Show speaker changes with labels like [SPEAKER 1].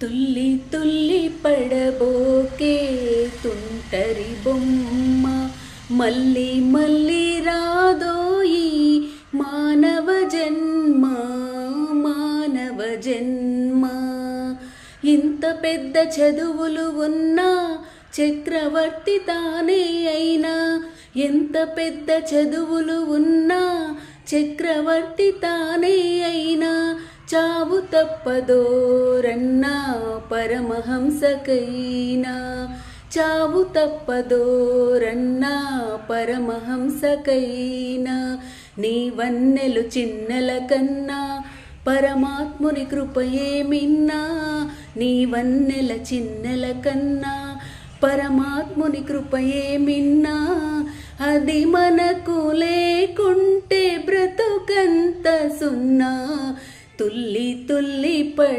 [SPEAKER 1] తుల్లి తుల్లి పడబోకే తుంటరి బొమ్మ మళ్ళీ మళ్ళీ రాదోయి మానవ జన్మ మానవ జన్మ. ఇంత పెద్ద చదువులు ఉన్నా చక్రవర్తి తానే అయినా, ఎంత పెద్ద చదువులు ఉన్నా చక్రవర్తి తానే అయినా, చావు తప్పదోరన్నా పరమహంసకైనా, చావు తప్పదోరన్నా పరమహంసకైనా. నీ వన్నెలు చిన్నెల కన్నా పరమాత్ముని కృపయే మిన్నా, నీ వన్నెల చిన్నెల కన్నా పరమాత్ముని కృపయే మిన్నా. అది మనకు లేకుంటే బ్రతుకంత సున్నా. తుల్లి తుల్లి పడ